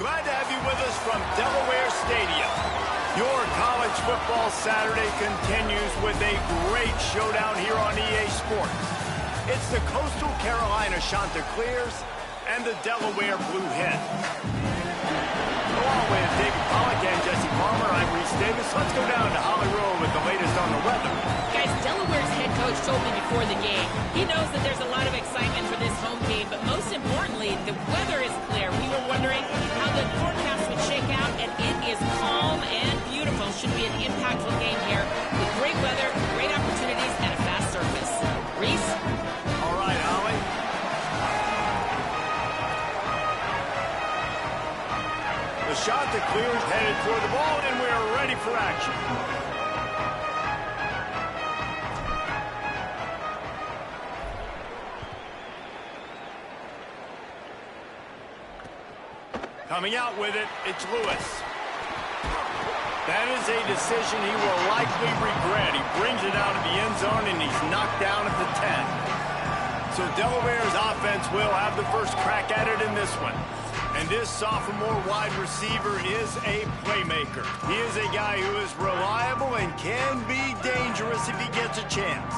Glad to have you with us from Delaware Stadium. Your college football Saturday continues with a great showdown here on EA Sports. It's the Coastal Carolina Chanticleers and the Delaware Blue Hens. Along with David Pollack and Jesse Palmer, I'm Reese Davis. Let's go down to Holly Rowe with the latest on the weather. Guys, Delaware's head coach told me before the game, he knows that there's a lot of excitement for this home game, but most importantly, the weather is clear. We were wondering how the forecast would shake out, and it is calm and beautiful. Should be an impactful game here with great weather, great opportunities, and a fast surface. Reese? All right, Holly. The Chanticleers headed toward the ball, and we're ready for action. Coming out with it, it's Lewis. That is a decision he will likely regret. He brings it out of the end zone, and he's knocked down at the 10. So Delaware's offense will have the first crack at it in this one. And this sophomore wide receiver is a playmaker. He is a guy who is reliable and can be dangerous if he gets a chance.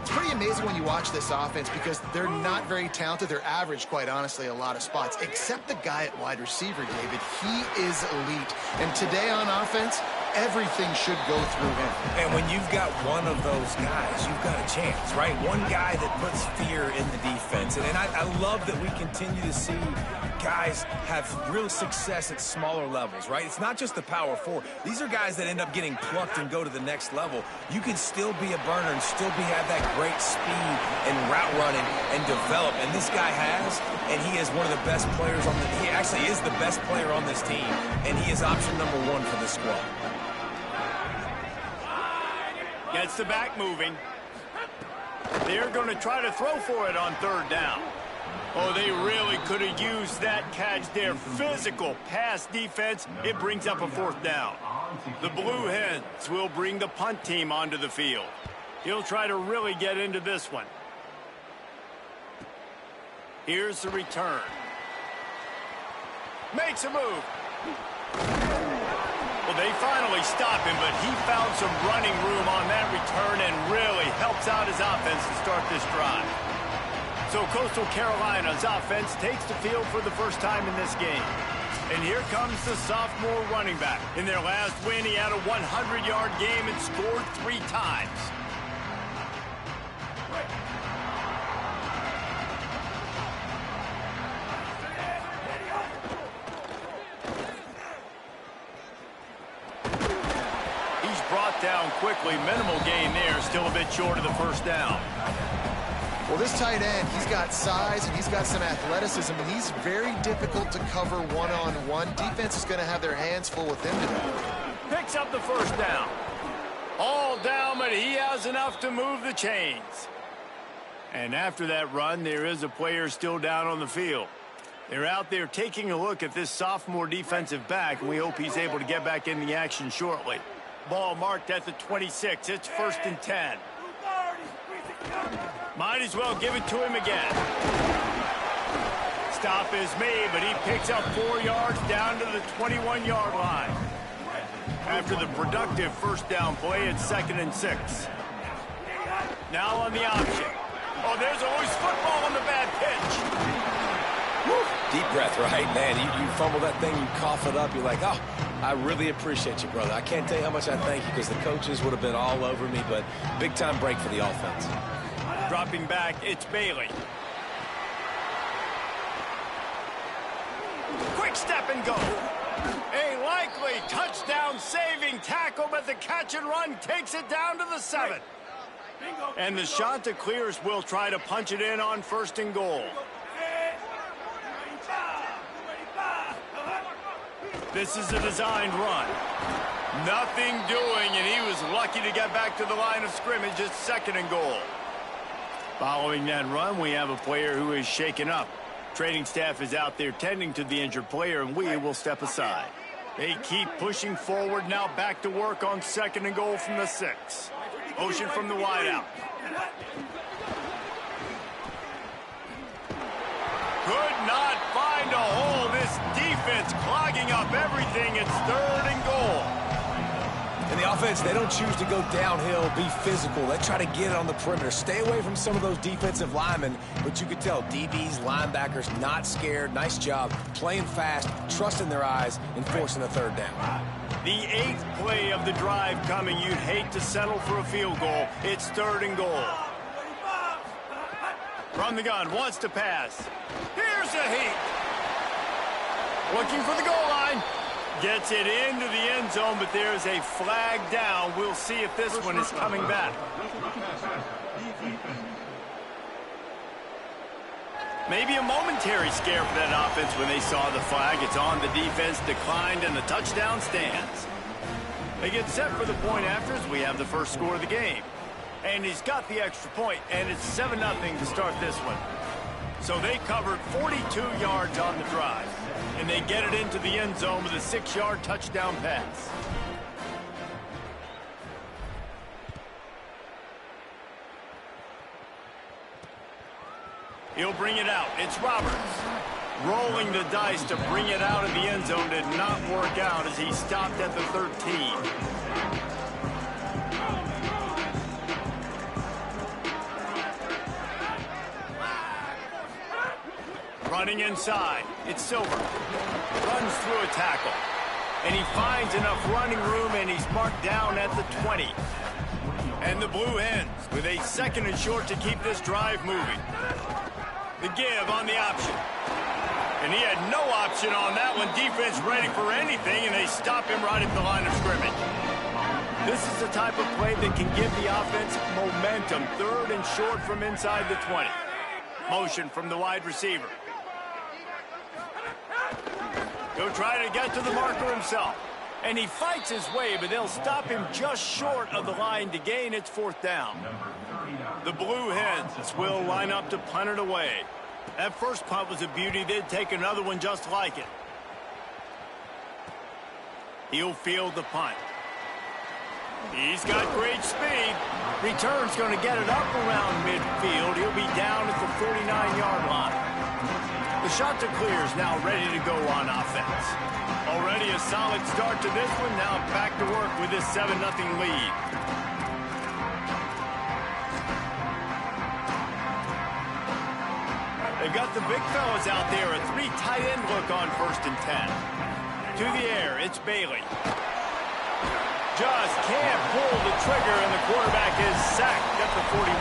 It's pretty amazing when you watch this offense because they're not very talented. They're average, quite honestly, a lot of spots. Except the guy at wide receiver, David. He is elite. And today on offense, everything should go through him. And when you've got one of those guys, you've got a chance, right? One guy that puts fear in the defense. And I love that we continue to see guys have real success at smaller levels, right? It's not just the power four. These are guys that end up getting plucked and go to the next level. You can still be a burner and still have that great speed and route running and develop. And this guy has, and he is one of the best players on the – he actually is the best player on this team, and he is option number one for this squad. Gets the back moving. They're going to try to throw for it on third down. Oh, they really could have used that catch there. Physical pass defense. It brings up a fourth down. The Blue Hens will bring the punt team onto the field. He'll try to really get into this one. Here's the return. Makes a move. Well, they finally stop him, but he found some running room on that return and really helps out his offense to start this drive. So Coastal Carolina's offense takes the field for the first time in this game. And here comes the sophomore running back. In their last win, he had a 100-yard game and scored 3 times. He's brought down quickly. Minimal gain there. Still a bit short of the first down. Well, this tight end, he's got size and he's got some athleticism, and he's very difficult to cover one-on-one. Defense is going to have their hands full with him today. Picks up the first down. All down, but he has enough to move the chains. And after that run, there is a player still down on the field. They're out there taking a look at this sophomore defensive back, and we hope he's able to get back in the action shortly. Ball marked at the 26. It's 1st and 10. Might as well give it to him again. Stop is made, but he picks up 4 yards down to the 21-yard line. After the productive first down play, it's 2nd and 6. Now on the option. Oh, there's always football on the bad pitch. Woo. Deep breath, right, man? You fumble that thing, you cough it up, you're like, oh, I really appreciate you, brother. I can't tell you how much I thank you because the coaches would have been all over me, but big-time break for the offense. Dropping back, it's Bailey. Quick step and go. A likely touchdown-saving tackle, but the catch and run takes it down to the 7. And the Chanticleers will try to punch it in on 1st and goal. This is a designed run. Nothing doing, and he was lucky to get back to the line of scrimmage. It's 2nd and goal. Following that run, we have a player who is shaken up. Training staff is out there tending to the injured player, and we will step aside. They keep pushing forward, now back to work on 2nd and goal from the 6. Motion from the wideout. Could not find a hole. This defense clogging up everything. It's 3rd and goal. In the offense, they don't choose to go downhill, be physical. They try to get it on the perimeter. Stay away from some of those defensive linemen, but you could tell DBs, linebackers, not scared. Nice job playing fast, trusting their eyes, and forcing a 3rd down. The 8th play of the drive coming. You'd hate to settle for a field goal. It's 3rd and goal. From the gun, wants to pass. Here's a heat. Looking for the goal line. Gets it into the end zone, but there's a flag down. We'll see if this one is coming back. Maybe a momentary scare for that offense when they saw the flag. It's on, the defense declined, and the touchdown stands. They get set for the point after as we have the first score of the game. And he's got the extra point, and it's 7-0 to start this one. So they covered 42 yards on the drive, and they get it into the end zone with a 6-yard touchdown pass. He'll bring it out. It's Roberts. Rolling the dice to bring it out of the end zone did not work out as he stopped at the 13. Running inside. It's Silver. Runs through a tackle. And he finds enough running room, and he's marked down at the 20. And the Blue Hens with a 2nd and short to keep this drive moving. The give on the option. And he had no option on that one. Defense ready for anything, and they stop him right at the line of scrimmage. This is the type of play that can give the offense momentum. 3rd and short from inside the 20. Motion from the wide receiver. He'll try to get to the marker himself. And he fights his way, but they'll stop him just short of the line to gain its 4th down. The Blue Hens will line up to punt it away. That first punt was a beauty. They'd take another one just like it. He'll field the punt. He's got great speed. Return's going to get it up around midfield. He'll be down at the 39-yard line. The shot to clear is now ready to go on offense. Already a solid start to this one. Now back to work with this 7-0 lead. They've got the big fellas out there. A 3 tight end look on 1st and 10. To the air, it's Bailey. Just can't pull the trigger, and the quarterback is sacked at the 41.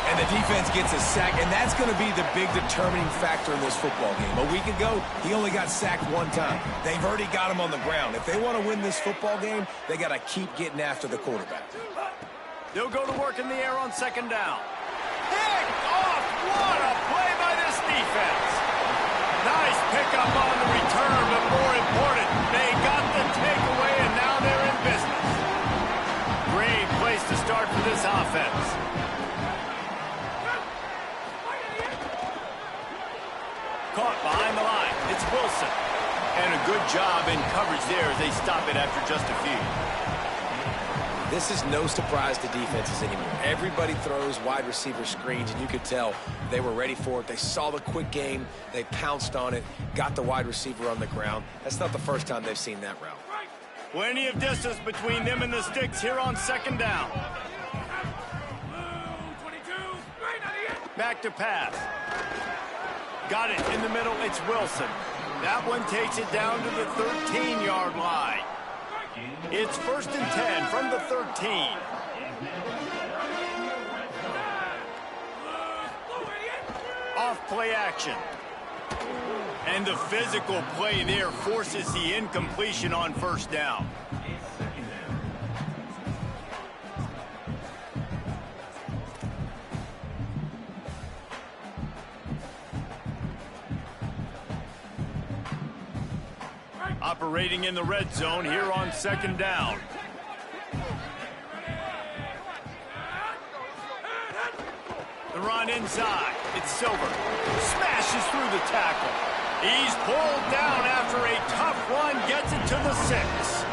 And the defense gets a sack, and that's going to be the big determining factor in this football game. A week ago, he only got sacked 1 time. They've already got him on the ground. If they want to win this football game, they got to keep getting after the quarterback. They'll go to work in the air on 2nd down. Picked off! What a play by this defense! Nice pickup on the return, but more important, they got the takeaway, and now they're in business. Great place to start for this offense. Caught behind the line. It's Wilson. And a good job in coverage there as they stop it after just a few. This is no surprise to defenses anymore. Everybody throws wide receiver screens, and you could tell they were ready for it. They saw the quick game. They pounced on it, got the wide receiver on the ground. That's not the first time they've seen that route. Plenty of distance between them and the sticks here on 2nd down. Back to pass. Got it in the middle. It's Wilson. That one takes it down to the 13-yard line. It's 1st and 10 from the 13. Off play action. And the physical play there forces the incompletion on 1st down. operating in the red zone here on 2nd down. The run inside. It's Silver. Smashes through the tackle. He's pulled down after a tough run. Gets it to the 6.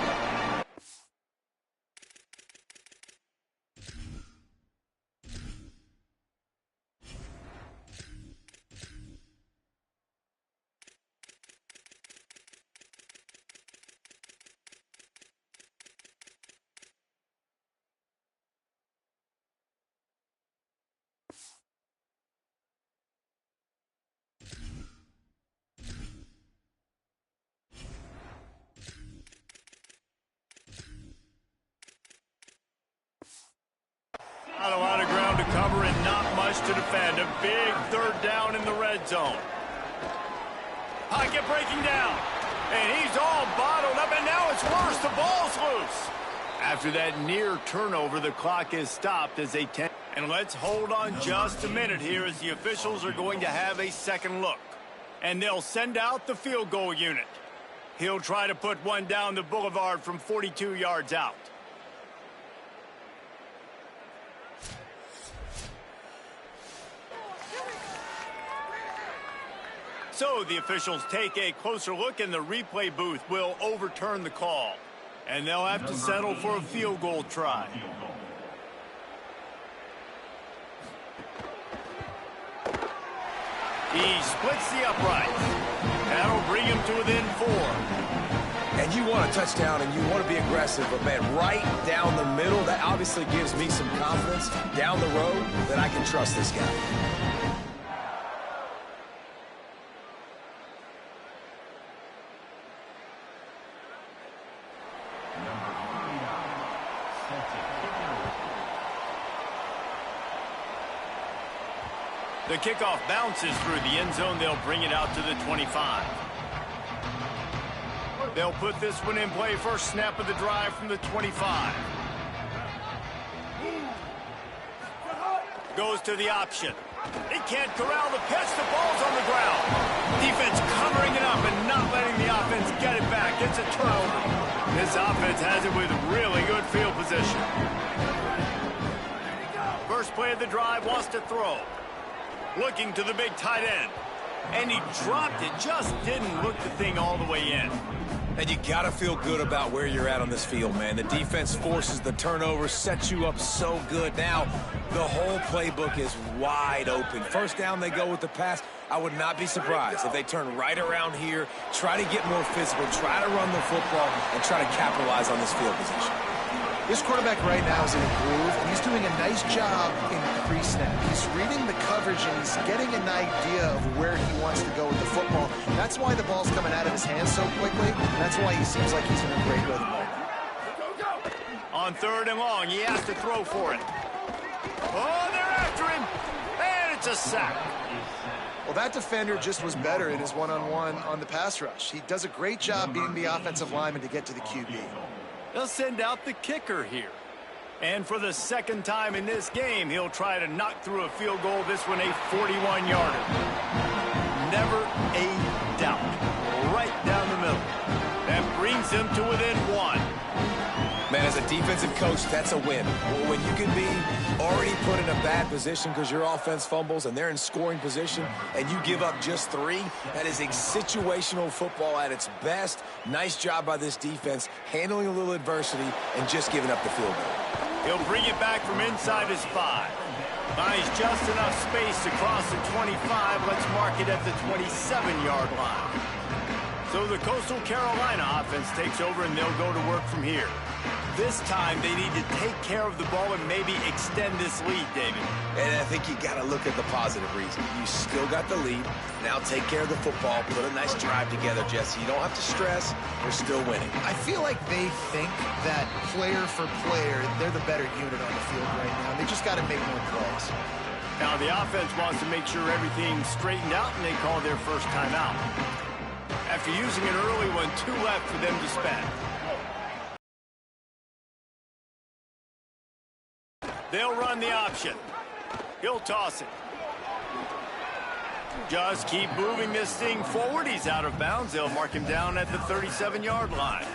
Not a lot of ground to cover and not much to defend. A big 3rd down in the red zone. Pocket breaking down. And he's all bottled up, and now it's worse. The ball's loose. After that near turnover, the clock is stopped as they 10. And let's hold on just a minute here as the officials are going to have a second look. And they'll send out the field goal unit. He'll try to put one down the boulevard from 42 yards out. So the officials take a closer look, and the replay booth will overturn the call. And they'll have to settle for a field goal try. He splits the upright. That'll bring him to within 4. And you want a touchdown, and you want to be aggressive, but, man, right down the middle, that obviously gives me some confidence down the road that I can trust this guy. The kickoff bounces through the end zone. They'll bring it out to the 25. They'll put this one in play. First snap of the drive from the 25. Goes to the option. He can't corral the pitch. The ball's on the ground. Defense covering it up and not letting the offense get it back. It's a turnover. This offense has it with really good field position. First play of the drive, wants to throw. Looking to the big tight end. And he dropped it. Just didn't look the thing all the way in. And you got to feel good about where you're at on this field, man. The defense forces the turnover, sets you up so good. Now, the whole playbook is wide open. First down, they go with the pass. I would not be surprised if they turn right around here, try to get more physical, try to run the football, and try to capitalize on this field position. This quarterback right now is in a groove, and he's doing a nice job in pre-snap. He's reading the coverage, and he's getting an idea of where he wants to go with the football. That's why the ball's coming out of his hands so quickly, and that's why he seems like he's in a great rhythm right now. On 3rd and long, he has to throw for it. Oh, they're after him, and it's a sack. Well, that defender just was better in his one-on-one on the pass rush. He does a great job beating the offensive lineman to get to the QB. They'll send out the kicker here. And for the 2nd time in this game, he'll try to knock through a field goal. This one a 41-yarder. Never a doubt. Right down the middle. That brings him to within 1. Man, as a defensive coach, that's a win. When you can be already put in a bad position because your offense fumbles and they're in scoring position and you give up just 3, that is a situational football at its best. Nice job by this defense, handling a little adversity and just giving up the field goal. He'll bring it back from inside his 5. Finds just enough space to cross the 25. Let's mark it at the 27-yard line. So the Coastal Carolina offense takes over, and they'll go to work from here. This time, they need to take care of the ball and maybe extend this lead, David. And I think you got to look at the positive reason. You still got the lead. Now take care of the football. Put a nice drive together, Jesse. You don't have to stress. We're still winning. I feel like they think that player for player, they're the better unit on the field right now. They just got to make more plays. Now, the offense wants to make sure everything's straightened out, and they call their first timeout. After using an early one, 2 left for them to spend. They'll run the option. He'll toss it. Just keep moving this thing forward. He's out of bounds. They'll mark him down at the 37-yard line.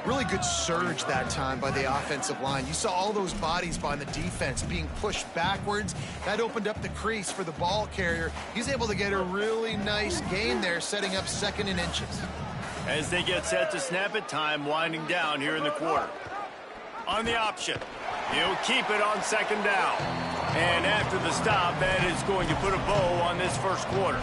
Really good surge that time by the offensive line. You saw all those bodies behind the defense being pushed backwards. That opened up the crease for the ball carrier. He's able to get a really nice gain there, setting up 2nd and inches. As they get set to snap it, time winding down here in the quarter. On the option, he'll keep it on 2nd down. And after the stop, that is going to put a bow on this first quarter.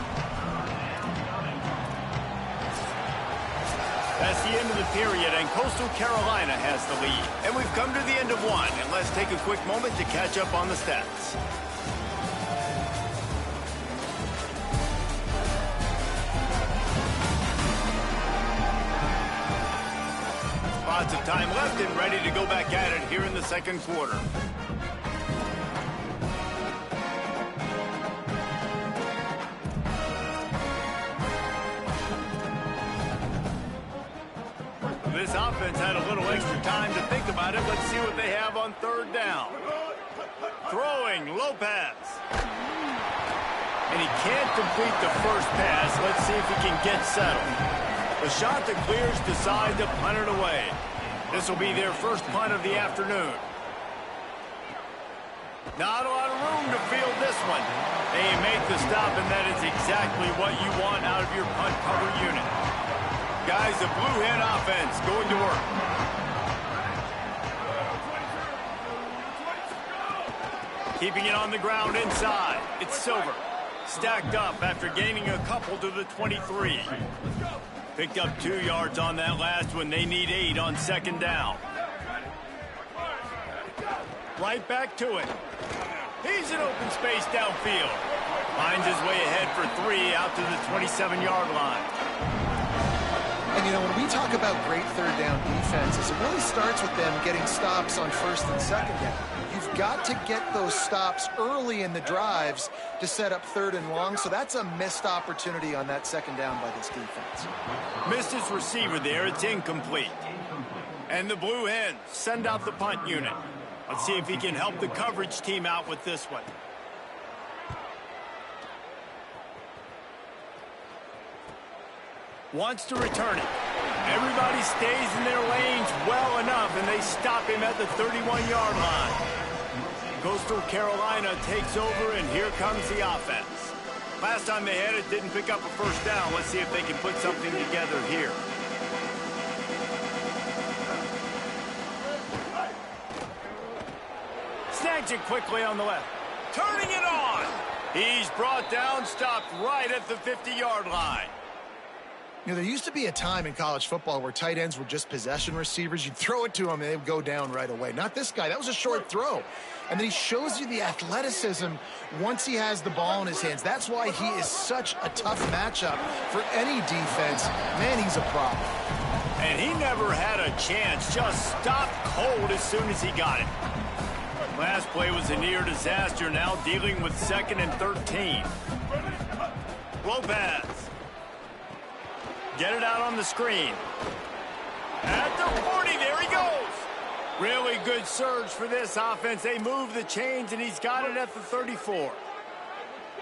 That's the end of the period, and Coastal Carolina has the lead. And we've come to the end of one, and let's take a quick moment to catch up on the stats. Lots of time left and ready to go back at it here in the second quarter. This offense had a little extra time to think about it. Let's see what they have on 3rd down. Throwing, Lopez. And he can't complete the first pass. Let's see if he can get settled. The shot that clears decide to punt it away. This will be their first punt of the afternoon. Not a lot of room to field this one. They make the stop, and that is exactly what you want out of your punt cover unit. Guys, the Blue Hen offense going to work. Keeping it on the ground inside. It's Silver. Stacked up after gaining a couple to the 23. Picked up 2 yards on that last one. They need 8 on 2nd down. Right back to it. He's in open space downfield. Finds his way ahead for 3 out to the 27-yard line. And, you know, when we talk about great 3rd down defenses, it really starts with them getting stops on 1st and 2nd down. You've got to get those stops early in the drives to set up 3rd and long, so that's a missed opportunity on that 2nd down by this defense. Missed his receiver there. It's incomplete. And the Blue Hens send out the punt unit. Let's see if he can help the coverage team out with this one. Wants to return it. Everybody stays in their lanes well enough, and they stop him at the 31-yard line. Coastal Carolina takes over, and here comes the offense. Last time they had it, didn't pick up a first down. Let's see if they can put something together here. Snags it quickly on the left. Turning it on. He's brought down, stopped right at the 50-yard line. You know, there used to be a time in college football where tight ends were just possession receivers. You'd throw it to them, and they would go down right away. Not this guy. That was a short throw. And then he shows you the athleticism once he has the ball in his hands. That's why he is such a tough matchup for any defense. Man, he's a problem. And he never had a chance. Just stopped cold as soon as he got it. Last play was a near disaster. Now dealing with 2nd and 13. Lopez. Get it out on the screen. At the 40, there he goes. Really good surge for this offense. They move the chains, and he's got it at the 34.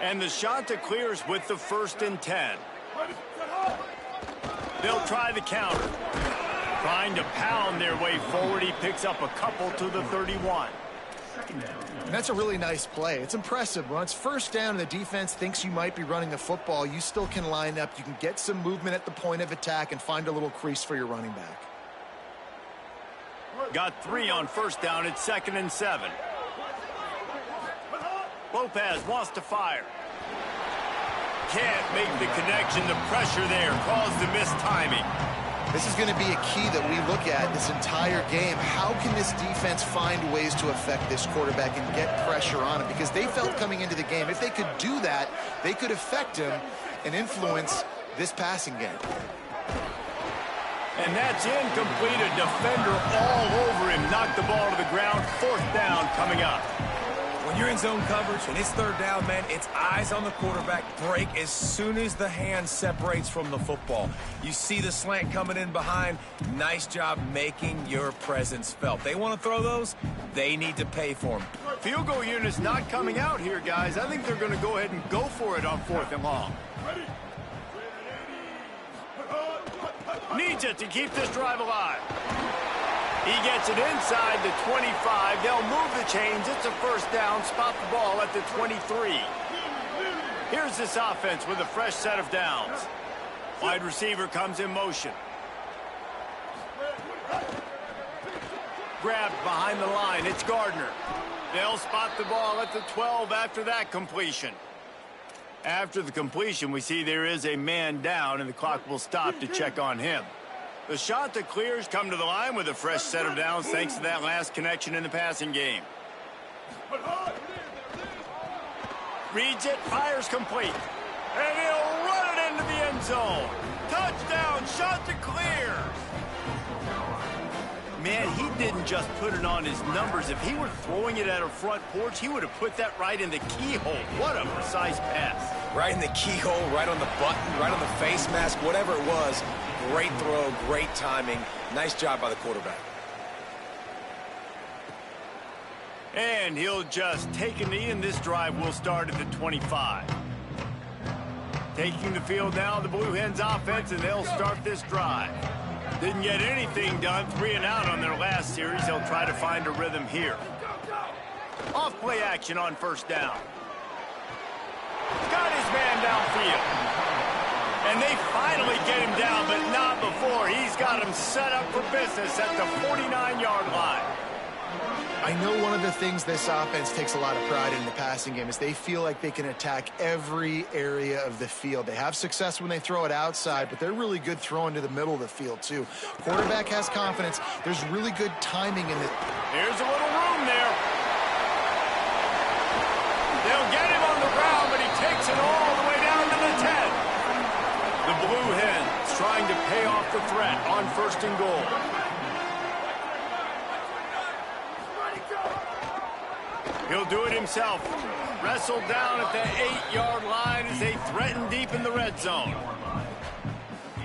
And the shot to clears with the 1st and 10. They'll try the counter. Trying to pound their way forward. He picks up a couple to the 31. And that's a really nice play. It's impressive. When it's 1st down and the defense thinks you might be running the football, you still can line up. You can get some movement at the point of attack and find a little crease for your running back. Got 3 on 1st down. It's 2nd and 7. Lopez wants to fire. Can't make the connection. The pressure there caused the missed timing. This is going to be a key that we look at this entire game. How can this defense find ways to affect this quarterback and get pressure on him? Because they felt coming into the game, if they could do that, they could affect him and influence this passing game. And that's incomplete. A defender all over him. Knocked the ball to the ground. 4th down coming up. When you're in zone coverage and it's 3rd down, man, it's eyes on the quarterback. Break as soon as the hand separates from the football. You see the slant coming in behind. Nice job making your presence felt. They want to throw those, they need to pay for them. Field goal unit's not coming out here, guys. I think they're going to go ahead and go for it on 4th and long. Needs it to keep this drive alive. He gets it inside the 25. They'll move the chains. It's a first down. Spot the ball at the 23. Here's this offense with a fresh set of downs. Wide receiver comes in motion. Grabbed behind the line. It's Gardner. They'll spot the ball at the 12 after that completion. After the completion, we see there is a man down, and the clock will stop to check on him. The shot that clears come to the line with a fresh set of downs thanks to that last connection in the passing game. Reads it, fires complete. And he'll run it into the end zone. Touchdown, shot to clear. Man, he didn't just put it on his numbers. If he were throwing it at a front porch, he would have put that right in the keyhole. What a precise pass. Right in the keyhole, right on the button, right on the face mask, whatever it was. Great throw, great timing. Nice job by the quarterback. And he'll just take a knee, and this drive will start at the 25. Taking the field now, the Blue Hens offense, and they'll start this drive. Didn't get anything done, 3 and out on their last series. They'll try to find a rhythm here. Off play action on first down. Got his man downfield. And they finally get him down, but not before. He's got him set up for business at the 49-yard line. I know one of the things this offense takes a lot of pride in the passing game is they feel like they can attack every area of the field. They have success when they throw it outside, but they're really good throwing to the middle of the field, too. Quarterback has confidence. There's really good timing in it. Here's a little room there. They'll get him on the ground, but he takes it all the way down to the 10. The Blue Hens trying to pay off the threat on 1st and goal. He'll do it himself. Wrestled down at the 8-yard line as they threaten deep in the red zone.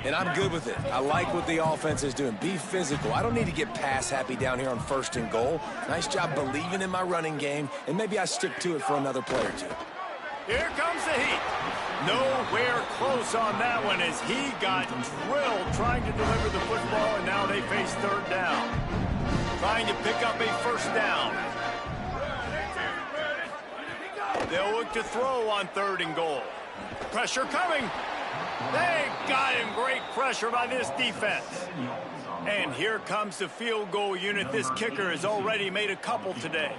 And I'm good with it. I like what the offense is doing. Be physical. I don't need to get pass happy down here on 1st and goal. Nice job believing in my running game, and maybe I stick to it for another play or two. Here comes the heat. Nowhere close on that one as he got drilled trying to deliver the football, and now they face 3rd down. Trying to pick up a first down. They'll look to throw on 3rd and goal. Pressure coming. They got him. Great pressure by this defense. And here comes the field goal unit. This kicker has already made a couple today.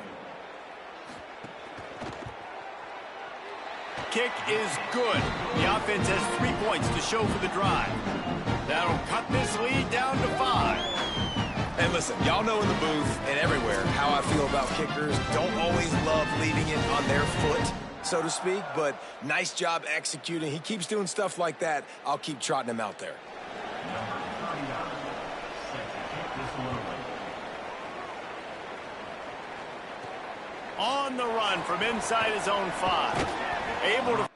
Kick is good. The offense has 3 points to show for the drive. That'll cut this lead down to 5. And listen, y'all know in the booth and everywhere how I feel about kickers. Don't always love leaving it on their foot, so to speak, but nice job executing. He keeps doing stuff like that. I'll keep trotting him out there. On the run from inside his own 5. Able to...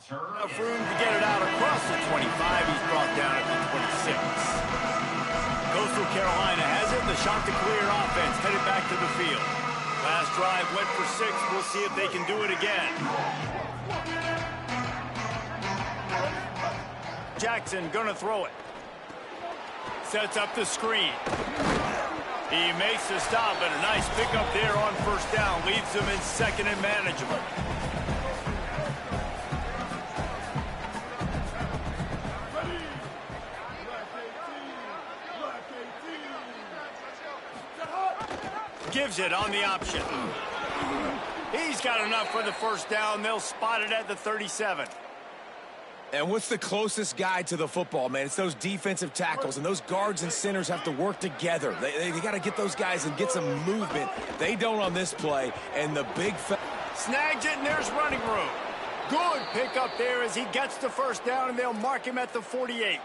Enough room to get it out across the 25. He's brought down at the 26. Coastal Carolina has it. The shot to clear offense headed back to the field. Last drive went for 6. We'll see if they can do it again. Jackson gonna throw it. Sets up the screen. He makes the stop, but a nice pickup there on first down. Leaves them in 2nd and manageable. Gives it on the option. He's got enough for the first down. They'll spot it at the 37. And what's the closest guy to the football, man? It's those defensive tackles, and those guards and centers have to work together. They got to get those guys and get some movement. They don't on this play, and the big... Snags it, and there's running room. Good pickup there as he gets the first down, and they'll mark him at the 48.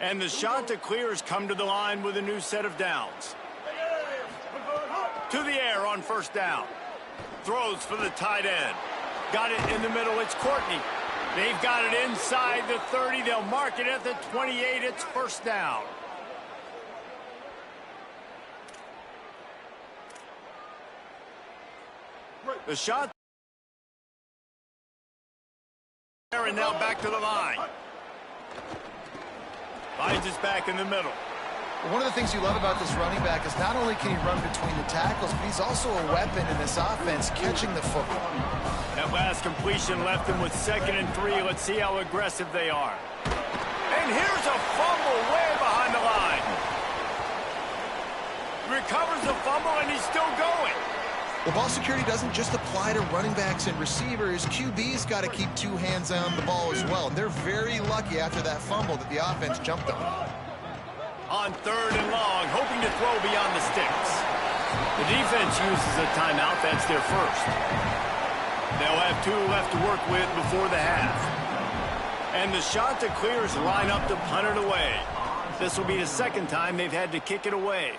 And the shot to clear has come to the line with a new set of downs. To the air on first down. Throws for the tight end. Got it in the middle. It's Courtney. They've got it inside the 30. They'll mark it at the 28. It's first down. The shot. And now back to the line. Finds his back in the middle. One of the things you love about this running back is not only can he run between the tackles, but he's also a weapon in this offense, catching the football. That last completion left them with 2nd and 3. Let's see how aggressive they are. And here's a fumble way behind the line. Recovers the fumble, and he's still going. Well, ball security doesn't just apply to running backs and receivers. QB's got to keep 2 hands on the ball as well. And they're very lucky after that fumble that the offense jumped on. On 3rd and long, hoping to throw beyond the sticks. The defense uses a timeout. That's their first. They'll have 2 left to work with before the half. And the shot to clears line up to punt it away. This will be the 2nd time they've had to kick it away.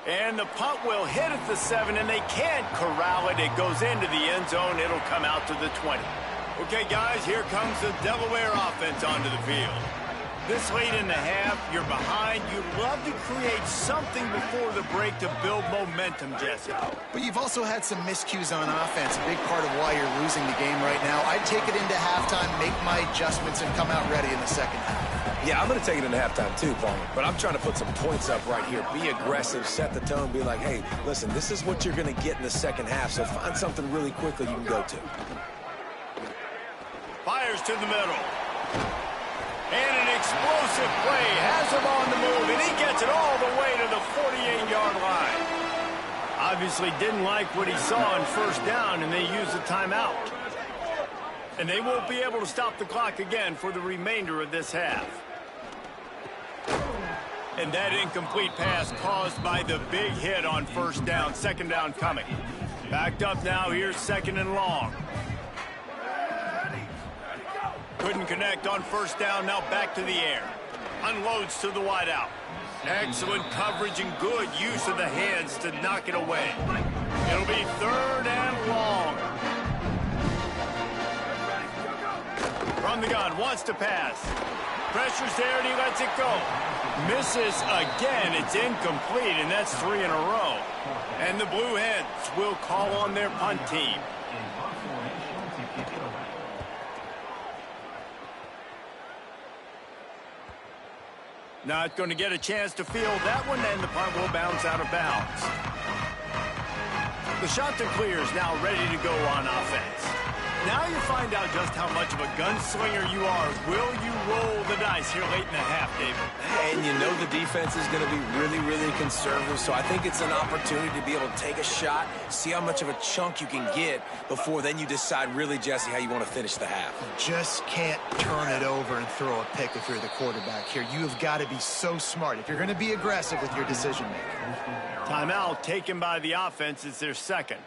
And the punt will hit at the 7, and they can't corral it. It goes into the end zone. It'll come out to the 20. Okay, guys, here comes the Delaware offense onto the field. This late in the half, you're behind. You'd love to create something before the break to build momentum, Jesse. But you've also had some miscues on offense, a big part of why you're losing the game right now. I'd take it into halftime, make my adjustments, and come out ready in the 2nd half. Yeah, I'm going to take it into halftime too, Palmer. But I'm trying to put some points up right here. Be aggressive, set the tone, be like, hey, listen, this is what you're going to get in the 2nd half, so find something really quickly you can go to. Fires to the middle. And an explosive play. Has him on the move, and he gets it all the way to the 48-yard line. Obviously didn't like what he saw on first down, and they use a timeout. And they won't be able to stop the clock again for the remainder of this half. And that incomplete pass caused by the big hit on first down. 2nd down coming. Backed up now. Here's 2nd and long. Couldn't connect on first down. Now back to the air. Unloads to the wideout. Excellent coverage and good use of the hands to knock it away. It'll be 3rd and long. From the gun, wants to pass. Pressure's there and he lets it go. Misses again. It's incomplete, and that's 3 in a row. And the Blue Hens will call on their punt team. Not going to get a chance to field that one, and the punt will bounce out of bounds. The shot to clear is now ready to go on offense. Now you find out just how much of a gunslinger you are. Will you roll the dice here late in the half, David? And you know the defense is going to be really, really conservative, so I think it's an opportunity to be able to take a shot, see how much of a chunk you can get before then you decide really, Jesse, how you want to finish the half. Just can't turn it over and throw a pick if you're the quarterback here. You have got to be so smart if you're going to be aggressive with your decision-making. Timeout taken by the offense. It's their 2nd.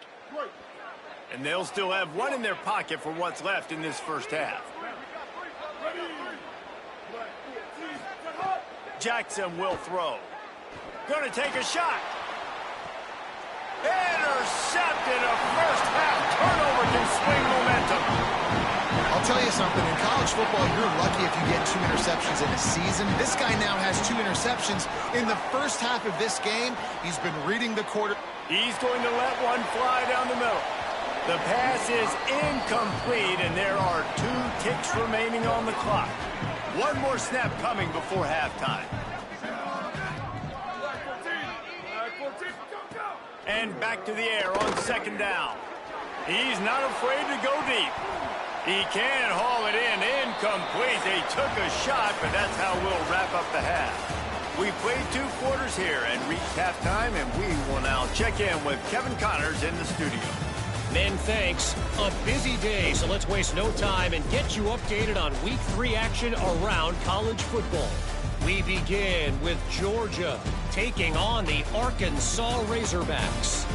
And they'll still have 1 in their pocket for what's left in this first half. Jackson will throw. Going to take a shot. Intercepted. A first half turnover can swing momentum. I'll tell you something. In college football, you're lucky if you get 2 interceptions in a season. This guy now has 2 interceptions. In the first half of this game, he's been reading the quarter. He's going to let one fly down the middle. The pass is incomplete, and there are 2 ticks remaining on the clock. 1 more snap coming before halftime. And back to the air on 2nd down. He's not afraid to go deep. He can haul it in. Incomplete. They took a shot, but that's how we'll wrap up the half. We played 2 quarters here and reached halftime, and we will now check in with Kevin Connors in the studio. Men, thanks. A busy day, so let's waste no time and get you updated on Week 3 action around college football. We begin with Georgia taking on the Arkansas Razorbacks.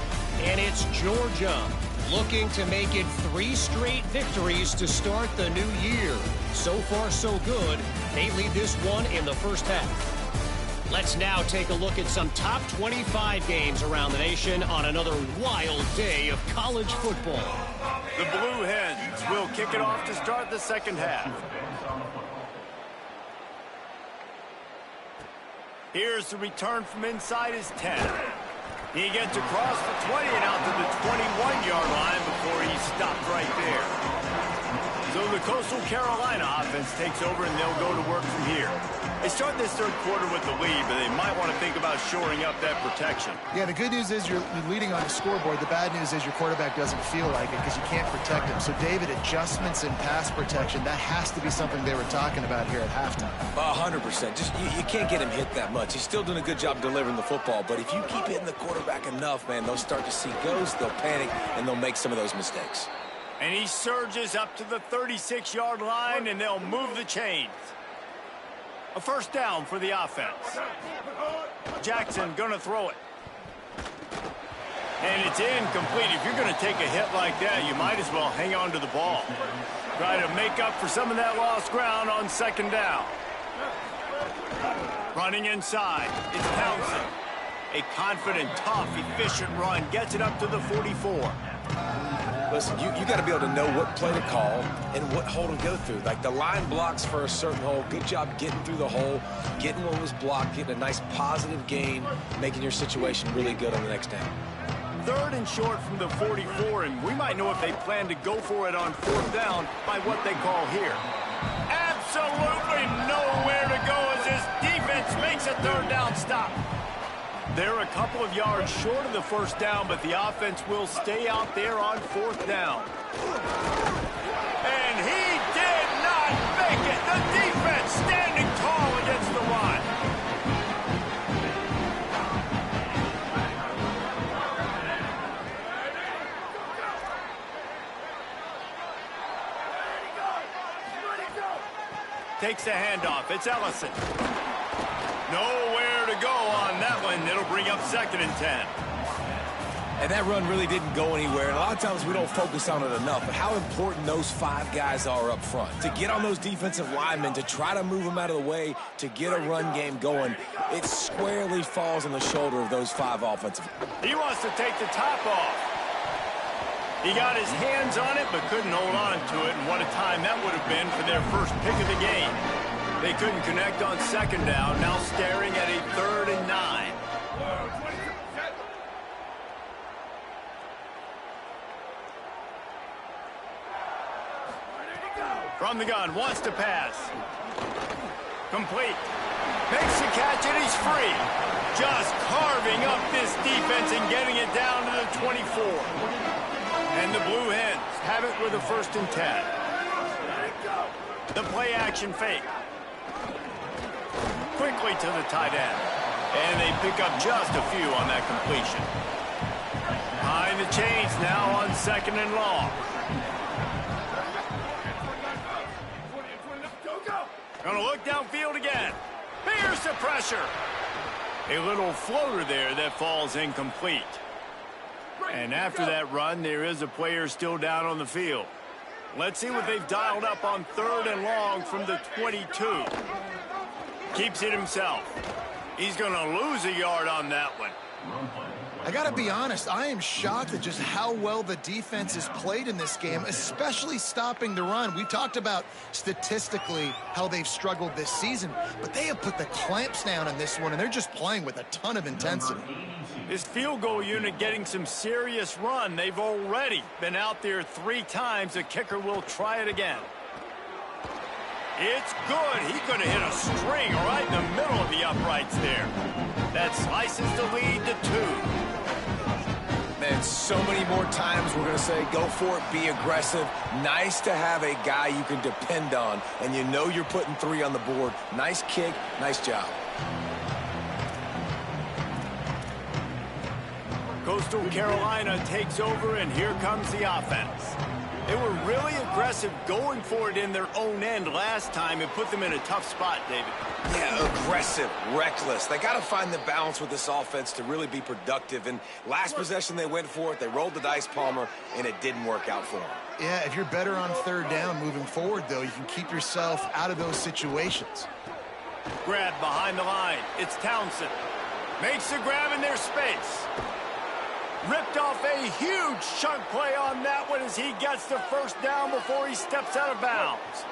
And it's Georgia looking to make it 3 straight victories to start the new year. So far, so good. They lead this one in the first half. Let's now take a look at some top 25 games around the nation on another wild day of college football. The Blue Hens will kick it off to start the second half. Here's the return from inside his 10. He gets across the 20 and out to the 21-yard line before he stopped right there. So the Coastal Carolina offense takes over, and they'll go to work from here. They start this third quarter with the lead, but they might want to think about shoring up that protection. Yeah, the good news is you're leading on the scoreboard. The bad news is your quarterback doesn't feel like it because you can't protect him. So, David, adjustments in pass protection, that has to be something they were talking about here at halftime. 100%. Just you can't get him hit that much. He's still doing a good job delivering the football, but if you keep hitting the quarterback enough, man, they'll start to see ghosts, they'll panic, and they'll make some of those mistakes. And he surges up to the 36-yard line, and they'll move the chains. A first down for the offense. Jackson gonna throw it. And it's incomplete. If you're gonna take a hit like that, you might as well hang on to the ball. Try to make up for some of that lost ground on second down. Running inside, it's Townsend. A confident, tough, efficient run gets it up to the 44. Listen, you got to be able to know what play to call and what hole to go through. Like the line blocks for a certain hole. Good job getting through the hole, getting what was blocked, getting a nice positive gain, making your situation really good on the next down. Third and short from the 44, and we might know if they plan to go for it on fourth down by what they call here. Absolutely nowhere to go as this defense makes a third down stop. They're a couple of yards short of the first down, but the offense will stay out there on fourth down. And he did not make it. The defense standing tall against the run. Takes the handoff. It's Ellison. Nowhere to go on that one. It'll bring up second and 10. And that run really didn't go anywhere. And a lot of times we don't focus on it enough. But how important those five guys are up front. To get on those defensive linemen, to try to move them out of the way, to get a run game going, it squarely falls on the shoulder of those five offensive. He wants to take the top off. He got his hands on it, but couldn't hold on to it. And what a time that would have been for their first pick of the game. They couldn't connect on second down, now staring at a 3rd and 9. From the gun, wants to pass. Complete. Makes the catch and he's free. Just carving up this defense and getting it down to the 24. And the Blue Hens have it with a 1st and 10. The play action fake. Quickly to the tight end. And they pick up just a few on that completion. Behind the chains now on 2nd and long. Gonna look downfield again. Here's the pressure. A little floater there that falls incomplete. And after that run, there is a player still down on the field. Let's see what they've dialed up on 3rd and long from the 22. Keeps it himself. He's going to lose a yard on that one. I got to be honest, I am shocked at just how well the defense has played in this game, especially stopping the run. We talked about statistically how they've struggled this season, but they have put the clamps down in this one, and they're just playing with a ton of intensity. This field goal unit getting some serious run. They've already been out there 3 times. The kicker will try it again. It's good. He could have hit a string right in the middle of the uprights there. That slices the lead to 2. Man, so many more times we're going to say, go for it, be aggressive. Nice to have a guy you can depend on, and you know you're putting 3 on the board. Nice kick, nice job. Coastal Carolina takes over, and here comes the offense. They were really aggressive going for it in their own end last time. It put them in a tough spot, David. Yeah, aggressive, reckless. They got to find the balance with this offense to really be productive. And last possession they went for it. They rolled the dice, Palmer, and it didn't work out for them. Yeah, if you're better on 3rd down moving forward, though, you can keep yourself out of those situations. Grab behind the line. It's Townsend. Makes the grab in their space. Ripped off a huge chunk play on that one as he gets the first down before he steps out of bounds.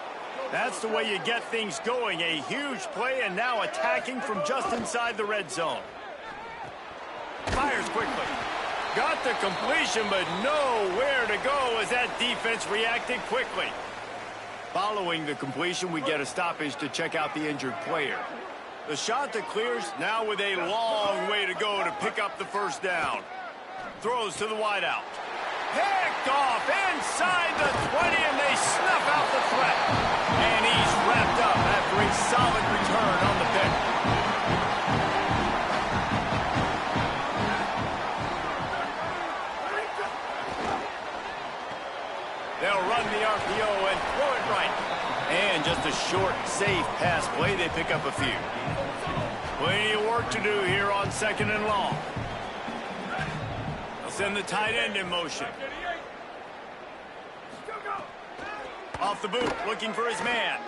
That's the way you get things going. A huge play and now attacking from just inside the red zone. Fires quickly. Got the completion, but nowhere to go as that defense reacted quickly. Following the completion, we get a stoppage to check out the injured player. The shot that clears now with a long way to go to pick up the first down. Throws to the wideout. Picked off inside the 20, and they snuff out the threat. And he's wrapped up after a solid return on the pick. They'll run the RPO and throw it right. And just a short, safe pass play. They pick up a few. Plenty of work to do here on 2nd and long. They'll send the tight end in motion. Off the boot, looking for his man.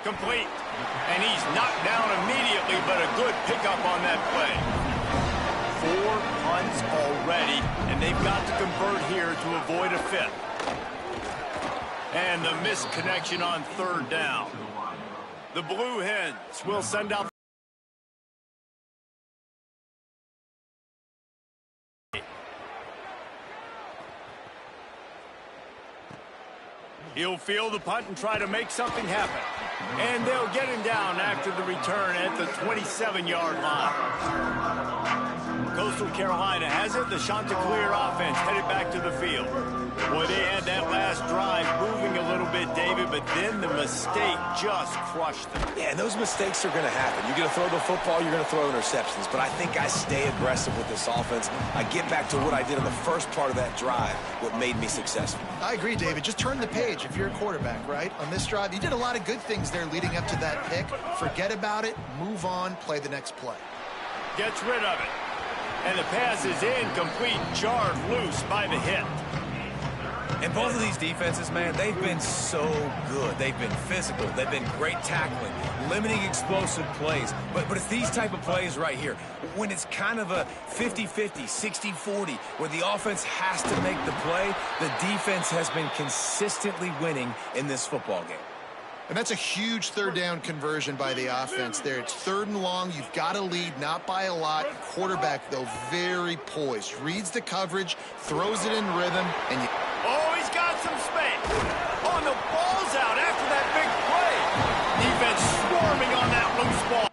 Complete. And he's knocked down immediately, but a good pickup on that play. 4 punts already, and they've got to convert here to avoid a 5th. And the missed connection on 3rd down. The Blue Hens will send out. He'll field the punt and try to make something happen. And they'll get him down after the return at the 27-yard line. Coastal Carolina has it. The Chanticleer offense headed back to the field. Boy, they had that last drive moving a little bit, David, but then the mistake just crushed them. Yeah, and those mistakes are going to happen. You're going to throw the football, you're going to throw interceptions. But I think I stay aggressive with this offense. I get back to what I did in the first part of that drive, what made me successful. I agree, David. Just turn the page if you're a quarterback, right? On this drive, you did a lot of good things there leading up to that pick. Forget about it, move on, play the next play. Gets rid of it. And the pass is incomplete, jarred loose by the hit. And both of these defenses, man, they've been so good. They've been physical. They've been great tackling, limiting explosive plays. But it's these type of plays right here, when it's kind of a 50-50, 60-40, where the offense has to make the play, the defense has been consistently winning in this football game. And that's a huge 3rd down conversion by the offense there. It's 3rd and long. You've got to lead, not by a lot. Quarterback, though, very poised. Reads the coverage, throws it in rhythm, and you... Oh, he's got some space. Oh, and the ball's out after that big play. Defense swarming on that loose ball.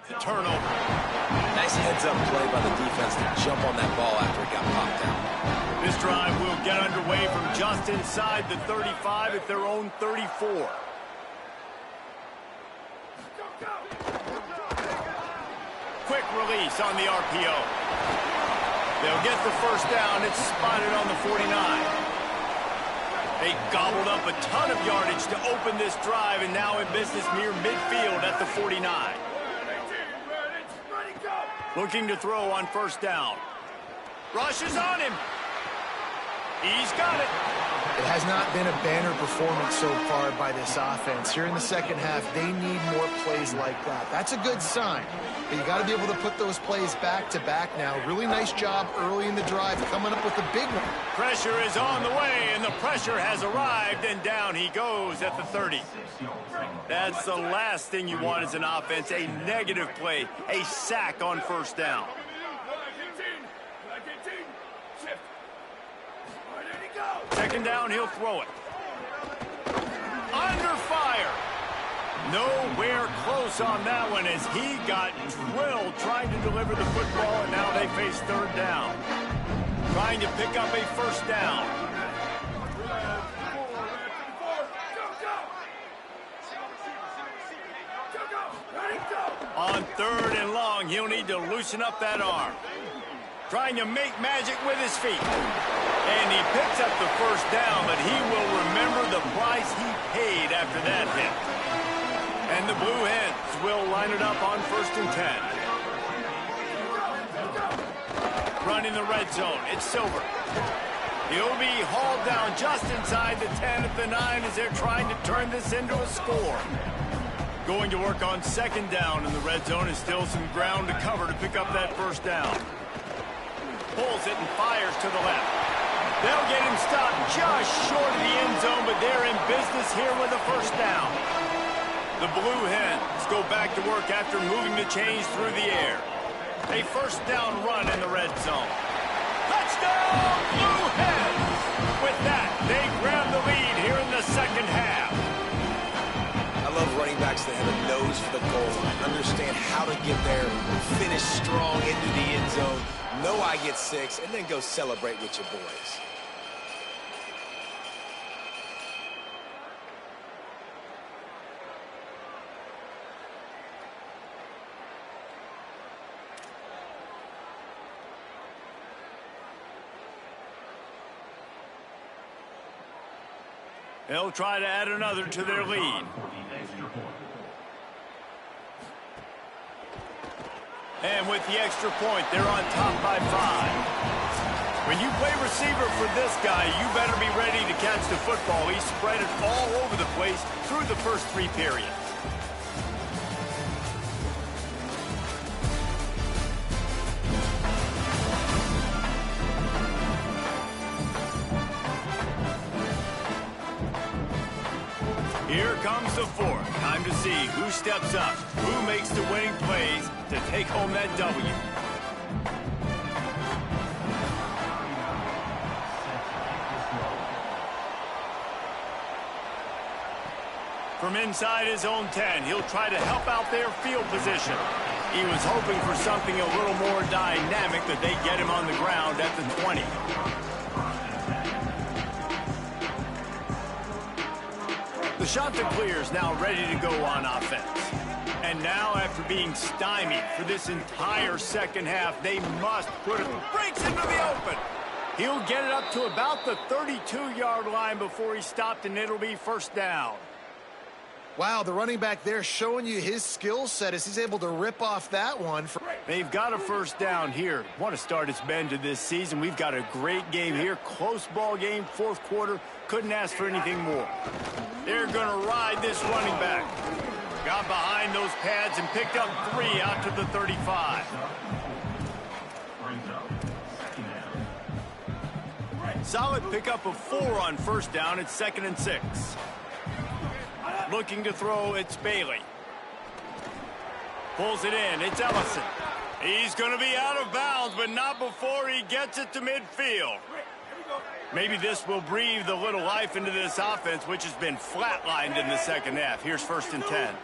The turnover. Nice heads-up play by the defense to jump on that ball after it got popped out. This drive will get underway from just inside the 35 at their own 34. Quick release on the RPO. They'll get the first down. It's spotted on the 49. They gobbled up a ton of yardage to open this drive, and now in business near midfield at the 49. Looking to throw on 1st down. Rushes on him. He's got it. It has not been a banner performance so far by this offense. Here in the second half, they need more plays like that. That's a good sign. But you got to be able to put those plays back to back now. Really nice job early in the drive coming up with a big one. Pressure is on the way, and the pressure has arrived, and down he goes at the 30. That's the last thing you want as an offense, a negative play, a sack on 1st down. Second down, he'll throw it. Under fire. Nowhere close on that one as he got drilled trying to deliver the football, and now they face third down. Trying to pick up a first down. On third and long, he'll need to loosen up that arm. Trying to make magic with his feet. And he picks up the first down, but he will remember the price he paid after that hit. And the Blue Hens will line it up on 1st and 10. Running the red zone, it's Silver. He'll be hauled down just inside the 10 at the 9 as they're trying to turn this into a score. Going to work on 2nd down in the red zone is still some ground to cover to pick up that first down. Pulls it and fires to the left. They'll get him stopped just short of the end zone, but they're in business here with a first down. The Blue Hens go back to work after moving the chains through the air. A first down run in the red zone. Touchdown, Blue Hens! With that, they grab the lead here in the second half. I love running backs that have a nose for the goal line, understand how to get there, finish strong into the end zone, know I get 6, and then go celebrate with your boys. They'll try to add another to their lead. And with the extra point, they're on top by 5. When you play receiver for this guy, you better be ready to catch the football. He spread it all over the place through the first 3 periods. Here comes the 4th. Time to see who steps up, who makes the winning plays to take home that W. From inside his own 10, he'll try to help out their field position. He was hoping for something a little more dynamic, that they get him on the ground at the 20. The Chanticleer's now ready to go on offense. And now, after being stymied for this entire second half, they must put it, breaks into the open. He'll get it up to about the 32-yard line before he's stopped, and it'll be first down. Wow, the running back there showing you his skill set as he's able to rip off that one. They've got a first down here. Want to start its bend to this season. We've got a great game here. Close ball game, 4th quarter. Couldn't ask for anything more. They're going to ride this running back. Got behind those pads and picked up 3 out to the 35. Solid pickup of 4 on first down. It's 2nd and 6. Looking to throw, it's Bailey. Pulls it in, it's Ellison. He's going to be out of bounds, but not before he gets it to midfield. Maybe this will breathe a little life into this offense, which has been flatlined in the second half. Here's 1st and 10.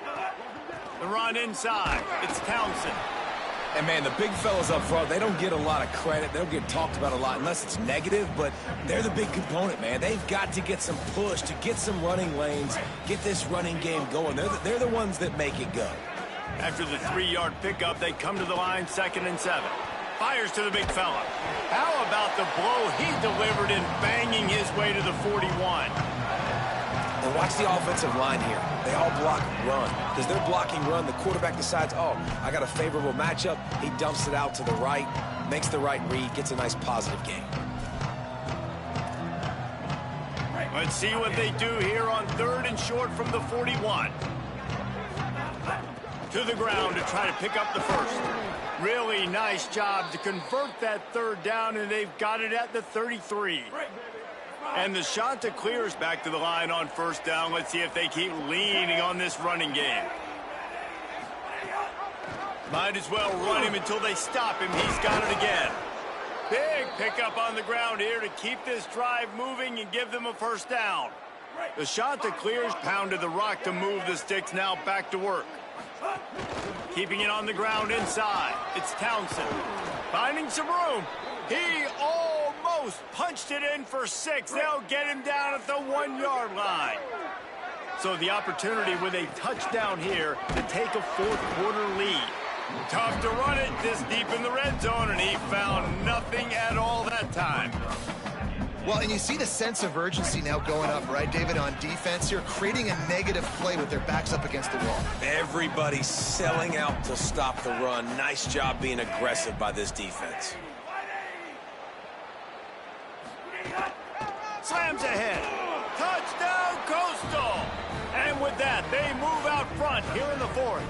The run inside, it's Townsend. And, man, the big fellas up front, they don't get a lot of credit. They don't get talked about a lot unless it's negative, but they're the big component, man. They've got to get some push, to get some running lanes, get this running game going. They're the ones that make it go. After the 3-yard pickup, they come to the line, 2nd and 7. Fires to the big fella. How about the blow he delivered in banging his way to the 41? And watch the offensive line here. They all block run. Because they're blocking run, the quarterback decides, oh, I got a favorable matchup. He dumps it out to the right, makes the right read, gets a nice positive gain. Let's see what they do here on 3rd and short from the 41. To the ground to try to pick up the first. Really nice job to convert that 3rd down, and they've got it at the 33. And the Chanticleer's back to the line on first down. Let's see if they keep leaning on this running game. Might as well run him until they stop him. He's got it again. Big pickup on the ground here to keep this drive moving and give them a first down. The shot that clears, pounded the rock to move the sticks, now back to work. Keeping it on the ground inside. It's Townsend. Finding some room. He almost punched it in for 6. They'll get him down at the 1-yard line. So the opportunity with a touchdown here to take a fourth-quarter lead. Tough to run it this deep in the red zone, and he found nothing at all that time. Well, and you see the sense of urgency now going up, right, David, on defense here, creating a negative play with their backs up against the wall. Everybody's selling out to stop the run. Nice job being aggressive by this defense. Slams ahead. Touchdown, Coastal. And with that, they move out front here in the fourth.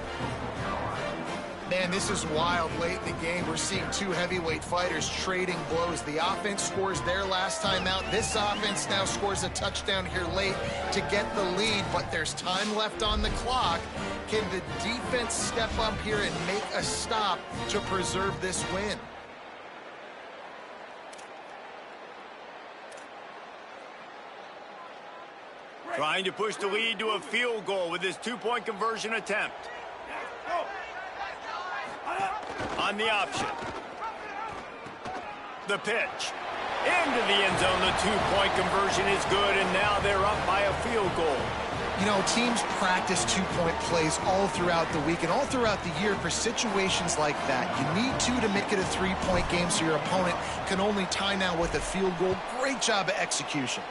Man, this is wild. Late in the game, we're seeing two heavyweight fighters trading blows. The offense scores their last time out. This offense now scores a touchdown here late to get the lead, but there's time left on the clock. Can the defense step up here and make a stop to preserve this win? Trying to push the lead to a field goal with his two-point conversion attempt. On the option. The pitch. Into the end zone. The two-point conversion is good, and now they're up by a field goal. You know, teams practice two-point plays all throughout the week and all throughout the year for situations like that. You need two to make it a three-point game so your opponent can only tie now with a field goal. Great job of execution.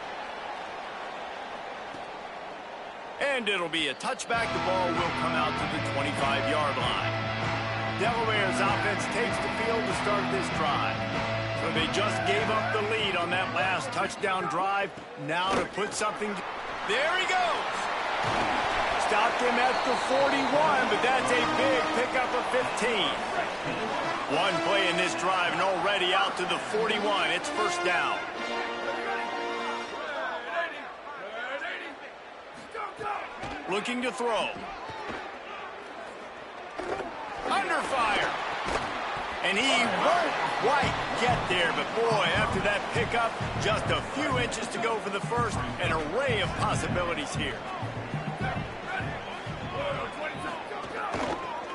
And it'll be a touchback. The ball will come out to the 25-yard line. Delaware's offense takes the field to start this drive. So they just gave up the lead on that last touchdown drive. Now to put something... There he goes! Stopped him at the 41, but that's a big pickup of 15. One play in this drive and already out to the 41. It's first down. Looking to throw. Under fire. And he won't quite get there, but boy, after that pickup, just a few inches to go for the first. An array of possibilities here.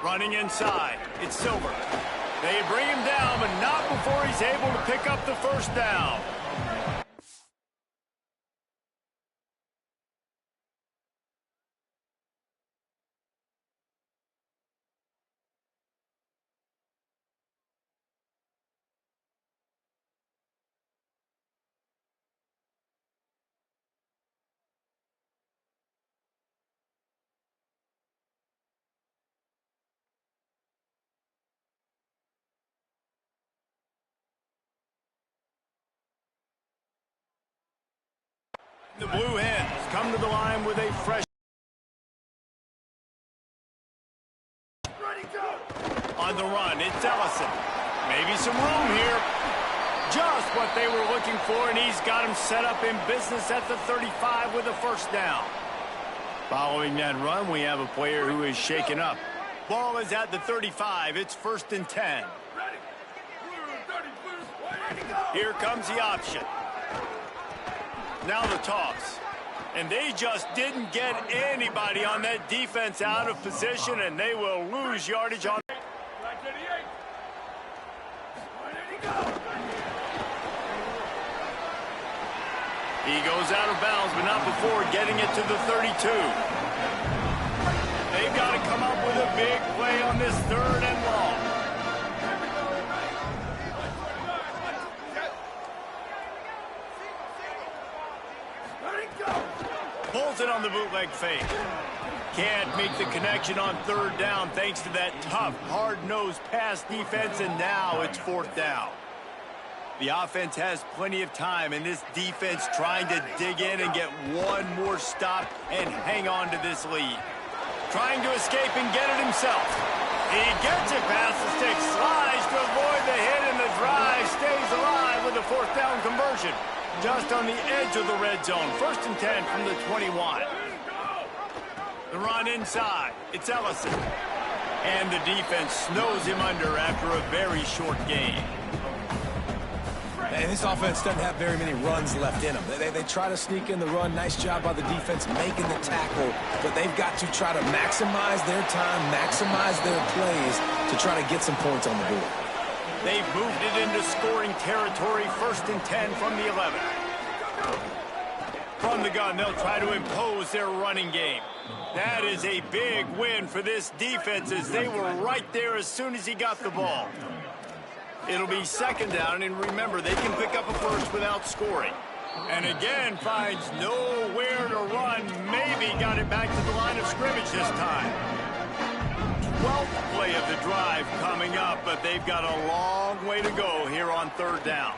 Running inside. It's Silver. They bring him down, but not before he's able to pick up the first down. The Blue Hens come to the line with a fresh... On the run, it's Ellison. Maybe some room here. Just what they were looking for, and he's got him set up in business at the 35 with a first down. Following that run, we have a player who is shaken up. Ball is at the 35. It's 1st and 10. Here comes the option. Now the toss. And they just didn't get anybody on that defense out of position, and they will lose yardage on... He goes out of bounds, but not before getting it to the 32. They've got to come up with a big play on this 3rd and long. Pulls it on the bootleg fake. Can't make the connection on 3rd down thanks to that tough, hard-nosed pass defense, and now it's 4th down. The offense has plenty of time, and this defense trying to dig in and get one more stop and hang on to this lead. Trying to escape and get it himself. He gets it past the stick, slides to avoid the hit, and the drive stays alive with a 4th down conversion. Just on the edge of the red zone. 1st and 10 from the 21. The run inside. It's Ellison. And the defense snows him under after a very short game. And this offense doesn't have very many runs left in them. They try to sneak in the run. Nice job by the defense making the tackle. But they've got to try to maximize their time, maximize their plays to try to get some points on the board. They've moved it into scoring territory, 1st and 10 from the 11. From the gun, they'll try to impose their running game. That is a big win for this defense as they were right there as soon as he got the ball. It'll be 2nd down, and remember, they can pick up a first without scoring. And again, finds nowhere to run. Maybe got it back to the line of scrimmage this time. 12th play of the drive coming up, but they've got a long way to go here on 3rd down.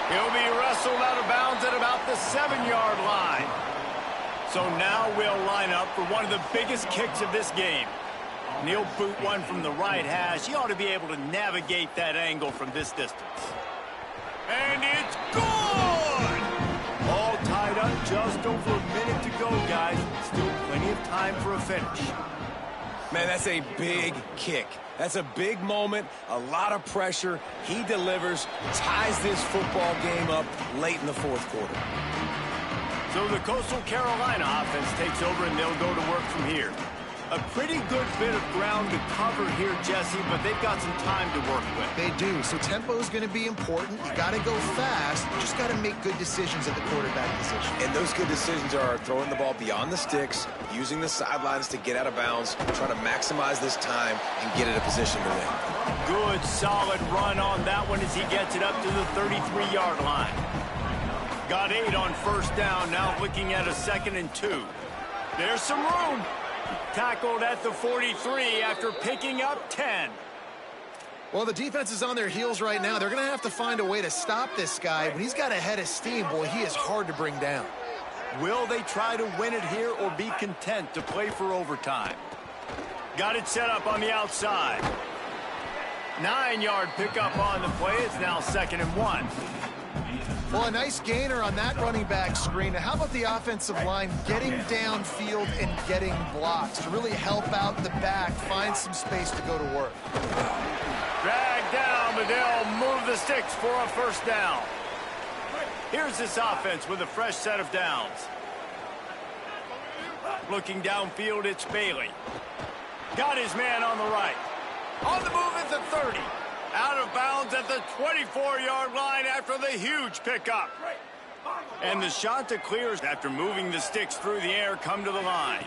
He'll be wrestled out of bounds at about the 7-yard line. So now we'll line up for one of the biggest kicks of this game. He'll boot one from the right hash. He ought to be able to navigate that angle from this distance. And it's good! All tied up, just over a minute to go, guys. Still plenty of time for a finish. Man, that's a big kick. That's a big moment, a lot of pressure. He delivers, ties this football game up late in the 4th quarter. So the Coastal Carolina offense takes over, and they'll go to work from here. A pretty good bit of ground to cover here, Jesse, but they've got some time to work with. They do. So tempo is going to be important. You got to go fast. You just got to make good decisions at the quarterback position. And those good decisions are throwing the ball beyond the sticks, using the sidelines to get out of bounds, trying to maximize this time and get in a position to win. Good, solid run on that one as he gets it up to the 33-yard line. Got 8 on 1st down, now looking at a 2nd and 2. There's some room. Tackled at the 43 after picking up 10. Well, the defense is on their heels right now. They're going to have to find a way to stop this guy. When he's got a head of steam, boy, he is hard to bring down. Will they try to win it here or be content to play for overtime? Got it set up on the outside. 9-yard pickup on the play. It's now 2nd and 1. Well, a nice gainer on that running back screen. Now, how about the offensive line getting downfield and getting blocks to really help out the back, find some space to go to work? Drag down, but they'll move the sticks for a 1st down. Here's this offense with a fresh set of downs. Looking downfield, it's Bailey. Got his man on the right. On the move at the 30. Out of bounds at the 24-yard line after the huge pickup. And the shot to clears after moving the sticks through the air come to the line.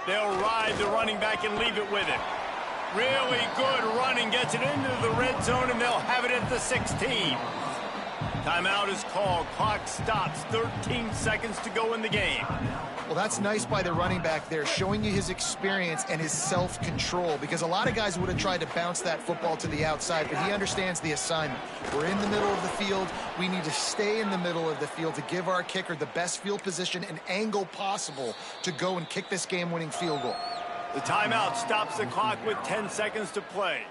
They'll ride the running back and leave it with him. Really good running, gets it into the red zone, and they'll have it at the 16. Timeout is called. Clock stops. 13 seconds to go in the game. Well, that's nice by the running back there, showing you his experience and his self-control, because a lot of guys would have tried to bounce that football to the outside, but he understands the assignment. We're in the middle of the field. We need to stay in the middle of the field to give our kicker the best field position and angle possible to go and kick this game-winning field goal. The timeout stops the clock with 10 seconds to play.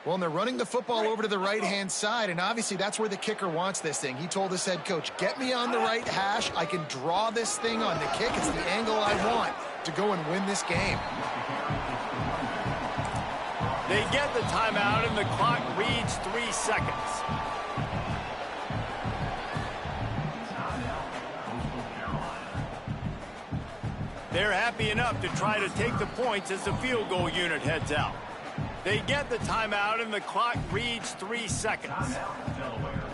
Well, and they're running the football over to the right-hand side, and obviously that's where the kicker wants this thing. He told his head coach, get me on the right hash. I can draw this thing on the kick. It's the angle I want to go and win this game. They get the timeout, and the clock reads 3 seconds. They're happy enough to try to take the points as the field goal unit heads out. They get the timeout, and the clock reads 3 seconds.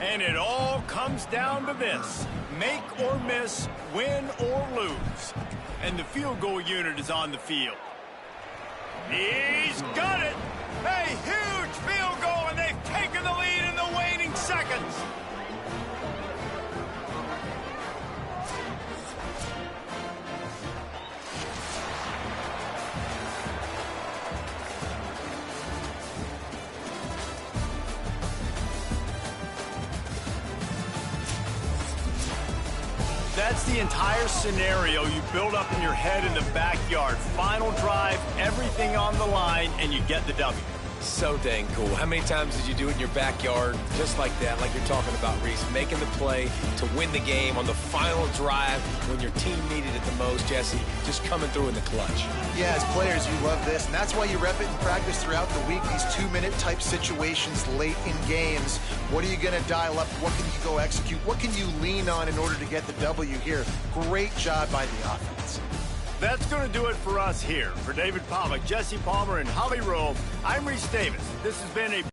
And it all comes down to this. Make or miss, win or lose. And the field goal unit is on the field. He's got it! A huge field goal, and they've taken the lead in the waning seconds. That's the entire scenario you build up in your head in the backyard. Final drive, everything on the line, and you get the W. So dang cool. How many times did you do it in your backyard just like that, like you're talking about, Reese, making the play to win the game on the final drive when your team needed it the most, Jesse, just coming through in the clutch. Yeah, as players, you love this, and that's why you rep it in practice throughout the week, these 2-minute type situations late in games. What are you going to dial up? What can you go execute? What can you lean on in order to get the W here? Great job by the offense. That's going to do it for us here. For David Pollack, Jesse Palmer, and Holly Rowe, I'm Reese Davis. This has been a